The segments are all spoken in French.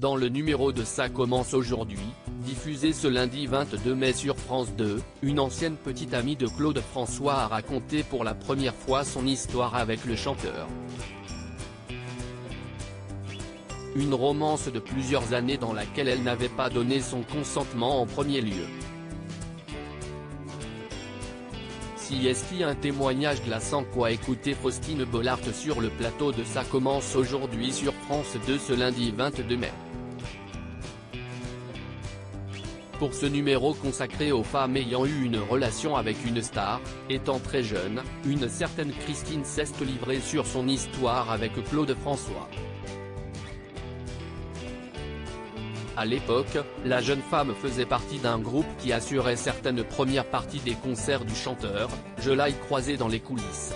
Dans le numéro de Ça commence aujourd'hui, diffusé ce lundi 22 mai sur France 2, une ancienne petite amie de Claude François a raconté pour la première fois son histoire avec le chanteur. Une romance de plusieurs années dans laquelle elle n'avait pas donné son consentement en premier lieu. Si est un témoignage glaçant quoi écouter Faustine Bollard sur le plateau de Ça commence aujourd'hui sur France 2 ce lundi 22 mai. Pour ce numéro consacré aux femmes ayant eu une relation avec une star, étant très jeune, une certaine Christine s'est livrée sur son histoire avec Claude François. À l'époque, la jeune femme faisait partie d'un groupe qui assurait certaines premières parties des concerts du chanteur, je l'ai croisé dans les coulisses.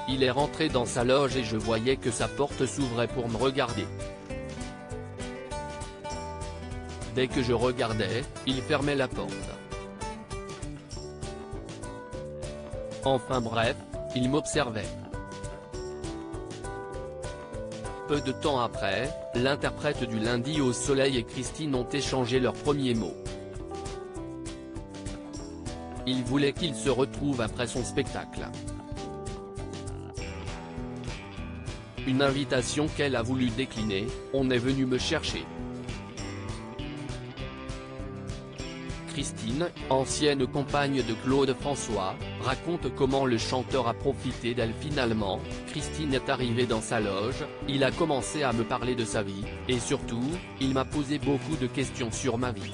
Il est rentré dans sa loge et je voyais que sa porte s'ouvrait pour me regarder. Dès que je regardais, il fermait la porte. Enfin bref, il m'observait. Peu de temps après, l'interprète du Lundi au Soleil et Christine ont échangé leurs premiers mots. Il voulait qu'ils se retrouvent après son spectacle. Une invitation qu'elle a voulu décliner, on est venu me chercher. Christine, ancienne compagne de Claude François, raconte comment le chanteur a profité d'elle finalement. Christine est arrivée dans sa loge, il a commencé à me parler de sa vie, et surtout, il m'a posé beaucoup de questions sur ma vie.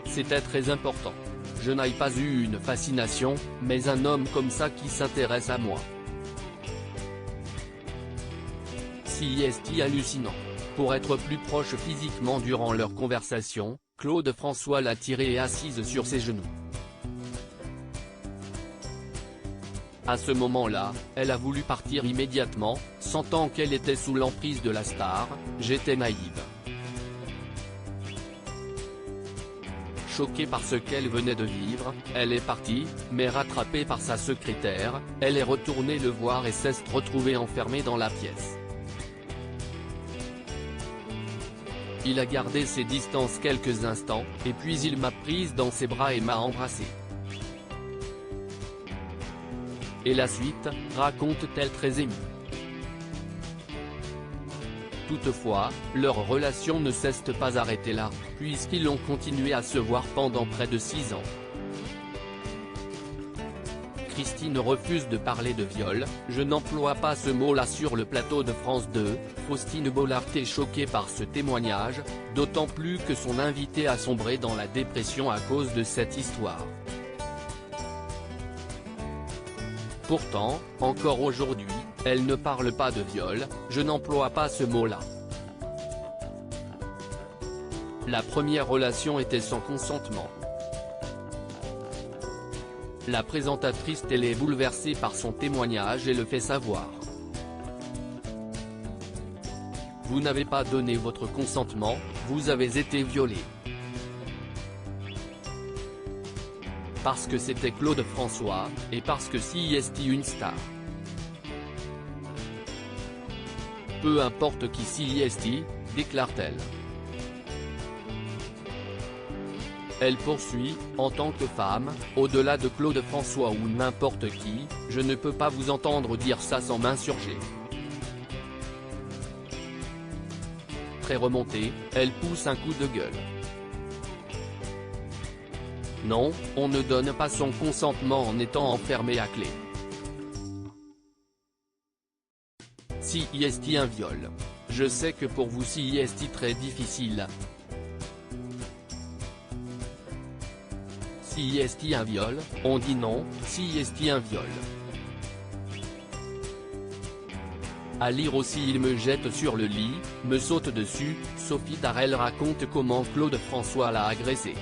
C'était très important. Je n'ai pas eu une fascination, mais un homme comme ça qui s'intéresse à moi. Si est hallucinant. Pour être plus proche physiquement durant leur conversation, Claude François l'a tirée et assise sur ses genoux. À ce moment-là, elle a voulu partir immédiatement, sentant qu'elle était sous l'emprise de la star. J'étais naïve. Choquée par ce qu'elle venait de vivre, elle est partie, mais rattrapée par sa secrétaire, elle est retournée le voir et s'est retrouvée enfermée dans la pièce. Il a gardé ses distances quelques instants, et puis il m'a prise dans ses bras et m'a embrassée. Et la suite, raconte-t-elle très émue. Toutefois, leur relation ne s'est pas arrêtée là, puisqu'ils ont continué à se voir pendant près de 6 ans. Christine refuse de parler de viol, je n'emploie pas ce mot-là sur le plateau de France 2, Faustine Bollard est choquée par ce témoignage, d'autant plus que son invité a sombré dans la dépression à cause de cette histoire. Pourtant, encore aujourd'hui, elle ne parle pas de viol, je n'emploie pas ce mot-là. La première relation était sans consentement. La présentatrice télé est bouleversée par son témoignage et le fait savoir. Vous n'avez pas donné votre consentement, vous avez été violé. Parce que c'était Claude François, et parce que si est une star. Peu importe qui si est, déclare-t-elle. Elle poursuit, en tant que femme, au-delà de Claude François ou n'importe qui, je ne peux pas vous entendre dire ça sans m'insurger. Très remontée, elle pousse un coup de gueule. Non, on ne donne pas son consentement en étant enfermé à clé. Si est un viol. Je sais que pour vous si est très difficile. Si est un viol, on dit non, si est un viol. À lire aussi il me jette sur le lit, me saute dessus, Sophie Darel raconte comment Claude François l'a agressée.